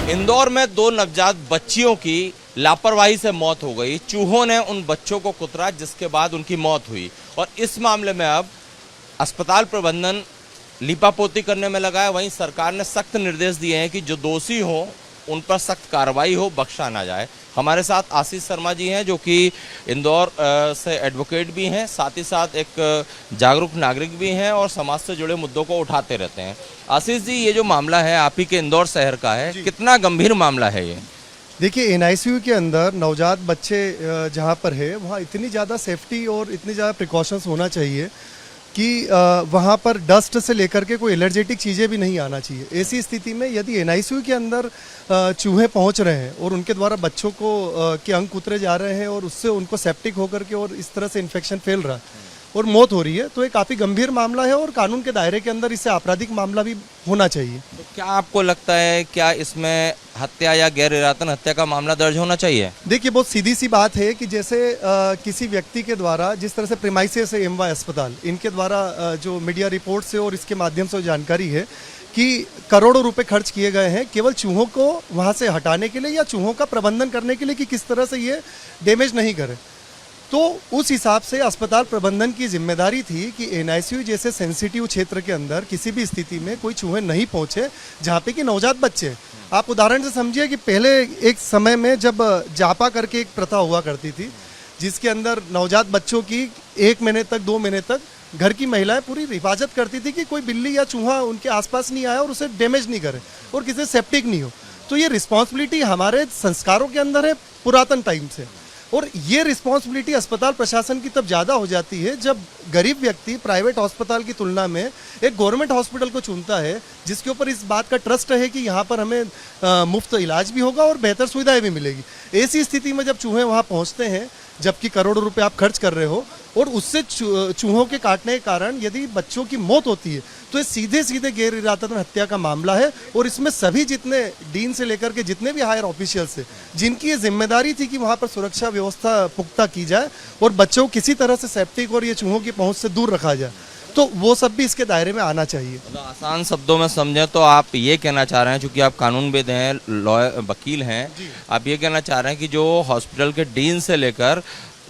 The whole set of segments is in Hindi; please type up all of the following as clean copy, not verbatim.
इंदौर में 2 नवजात बच्चियों की लापरवाही से मौत हो गई। चूहों ने उन बच्चों को कुतरा, जिसके बाद उनकी मौत हुई और इस मामले में अब अस्पताल प्रबंधन लीपापोती करने में लगा है। वहीं सरकार ने सख्त निर्देश दिए हैं कि जो दोषी हो उन पर सख्त कार्रवाई हो, बख्शा ना जाए। हमारे साथ आशीष शर्मा जी हैं, जो कि इंदौर से एडवोकेट भी हैं, साथ ही साथ एक जागरूक नागरिक भी हैं और समाज से जुड़े मुद्दों को उठाते रहते हैं। आशीष जी, ये जो मामला है आप ही के इंदौर शहर का है, कितना गंभीर मामला है ये? देखिए, एनआईसीयू के अंदर नवजात बच्चे जहाँ पर है वहाँ इतनी ज़्यादा सेफ्टी और इतनी ज़्यादा प्रिकॉशंस होना चाहिए कि वहाँ पर डस्ट से लेकर के कोई एलर्जेटिक चीज़ें भी नहीं आना चाहिए। ऐसी स्थिति में यदि एनआईसीयू के अंदर चूहे पहुँच रहे हैं और उनके द्वारा बच्चों को के अंग कुतरे जा रहे हैं और उससे उनको सेप्टिक होकर के और इस तरह से इन्फेक्शन फैल रहा है और मौत हो रही है, तो ये काफ़ी गंभीर मामला है और कानून के दायरे के अंदर इससे आपराधिक मामला भी होना चाहिए। तो क्या आपको लगता है, क्या इसमें हत्या या गैर इरादतन हत्या का मामला दर्ज होना चाहिए? देखिए, बहुत सीधी सी बात है कि जैसे किसी व्यक्ति के द्वारा जिस तरह से प्रीमाइसेस है एमवाय अस्पताल, इनके द्वारा जो मीडिया रिपोर्ट से और इसके माध्यम से जानकारी है कि करोड़ों रुपए खर्च किए गए हैं केवल चूहों को वहाँ से हटाने के लिए या चूहों का प्रबंधन करने के लिए कि किस तरह से ये डैमेज नहीं करे। तो उस हिसाब से अस्पताल प्रबंधन की जिम्मेदारी थी कि एनआईसीयू जैसे सेंसिटिव क्षेत्र के अंदर किसी भी स्थिति में कोई चूहे नहीं पहुंचे जहाँ पे कि नवजात बच्चे। आप उदाहरण से समझिए कि पहले एक समय में जब जापा करके एक प्रथा हुआ करती थी, जिसके अंदर नवजात बच्चों की 1 महीने तक 2 महीने तक घर की महिलाएं पूरी हिफाजत करती थी कि कोई बिल्ली या चूहा उनके आसपास नहीं आया और उसे डैमेज नहीं करे और किसी सेप्टिक नहीं हो। तो ये रिस्पॉन्सिबिलिटी हमारे संस्कारों के अंदर है पुरातन टाइम से, और ये रिस्पॉन्सिबिलिटी अस्पताल प्रशासन की तब ज़्यादा हो जाती है जब गरीब व्यक्ति प्राइवेट अस्पताल की तुलना में एक गवर्नमेंट हॉस्पिटल को चुनता है, जिसके ऊपर इस बात का ट्रस्ट है कि यहाँ पर हमें मुफ्त इलाज भी होगा और बेहतर सुविधाएं भी मिलेगी। ऐसी स्थिति में जब चूहे वहाँ पहुँचते हैं, जबकि करोड़ों रुपए आप खर्च कर रहे हो और उससे चूहों के काटने के कारण यदि बच्चों की मौत होती है, तो ये सीधे सीधे गैर इरादतन हत्या का मामला है। और इसमें सभी जितने डीन से लेकर के जितने भी हायर ऑफिशियल्स हैं, जिनकी ये जिम्मेदारी थी कि वहाँ पर सुरक्षा व्यवस्था पुख्ता की जाए और बच्चों को किसी तरह से सेप्टिक और ये चूहों की पहुँच से दूर रखा जाए, तो वो सब भी इसके दायरे में आना चाहिए। तो आसान शब्दों में समझें तो आप ये कहना चाह रहे हैं, चूंकि आप कानूनविद हैं, लॉयर वकील हैं, आप ये कहना चाह रहे हैं कि जो हॉस्पिटल के डीन से लेकर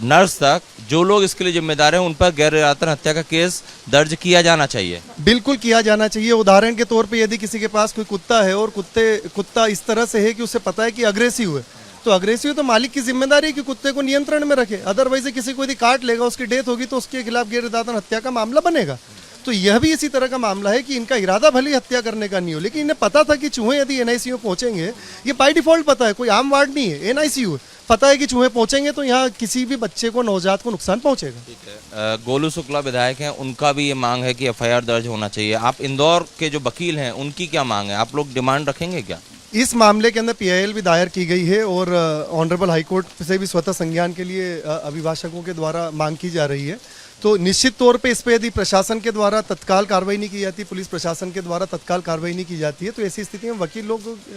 नर्स तक जो लोग इसके लिए जिम्मेदार हैं, उन पर गैर इरादतन हत्या का केस दर्ज किया जाना चाहिए। बिल्कुल किया जाना चाहिए। उदाहरण के तौर पे यदि किसी के पास कोई कुत्ता है और कुत्ता इस तरह से है कि उसे पता है कि अग्रेसिव है, तो अग्रेसिव तो मालिक की जिम्मेदारी है कि कुत्ते को नियंत्रण में रखे। अदरवाइज किसी को यदि काट लेगा, उसकी डेथ होगी, तो उसके खिलाफ गैर इरादतन हत्या का मामला बनेगा। तो यह भी इसी तरह का मामला है कि इनका इरादा भले हत्या करने का नहीं हो, लेकिन इन्हें पता था कि चूहे यदि एनआईसीयू पहुंचेंगे, ये बाय डिफॉल्ट पता है, कोई आम वार्ड नहीं है, एनआईसीयू है, पता है कि चूहे पहुंचेंगे तो यहाँ किसी भी बच्चे को, नवजात को नुकसान पहुंचेगा। ठीक है, गोलू शुक्ला विधायक हैं, उनका भी ये मांग है कि एफआईआर दर्ज होना चाहिए। आप इंदौर के जो वकील हैं, उनकी क्या मांग है? आप लोग डिमांड रखेंगे क्या? इस मामले के अंदर पीआईएल भी दायर की गई है और ऑनरेबल हाईकोर्ट से भी स्वतः संज्ञान के लिए अभिभाषकों के द्वारा मांग की जा रही है। तो निश्चित तौर पे इस पर यदि प्रशासन के द्वारा तत्काल कार्रवाई नहीं की जाती, पुलिस प्रशासन के द्वारा तत्काल कार्रवाई नहीं की जाती है, तो ऐसी स्थिति में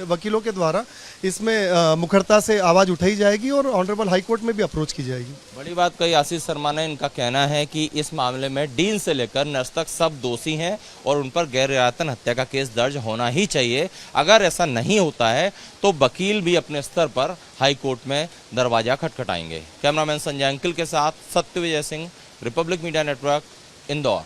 वकीलों के द्वारा इसमें मुखरता से आवाज़ उठाई जाएगी और ऑनरेबल हाईकोर्ट में भी अप्रोच की जाएगी। बड़ी बात कही आशीष शर्मा ने। इनका कहना है कि इस मामले में डीन से लेकर नर्स तक सब दोषी हैं और उन पर गैर इरादतन हत्या का केस दर्ज होना ही चाहिए। अगर ऐसा नहीं होता है तो वकील भी अपने स्तर पर हाईकोर्ट में दरवाजा खटखटाएंगे। कैमरामैन संजय अंकिल के साथ Satyavijay Singh, Republic media network, Indore.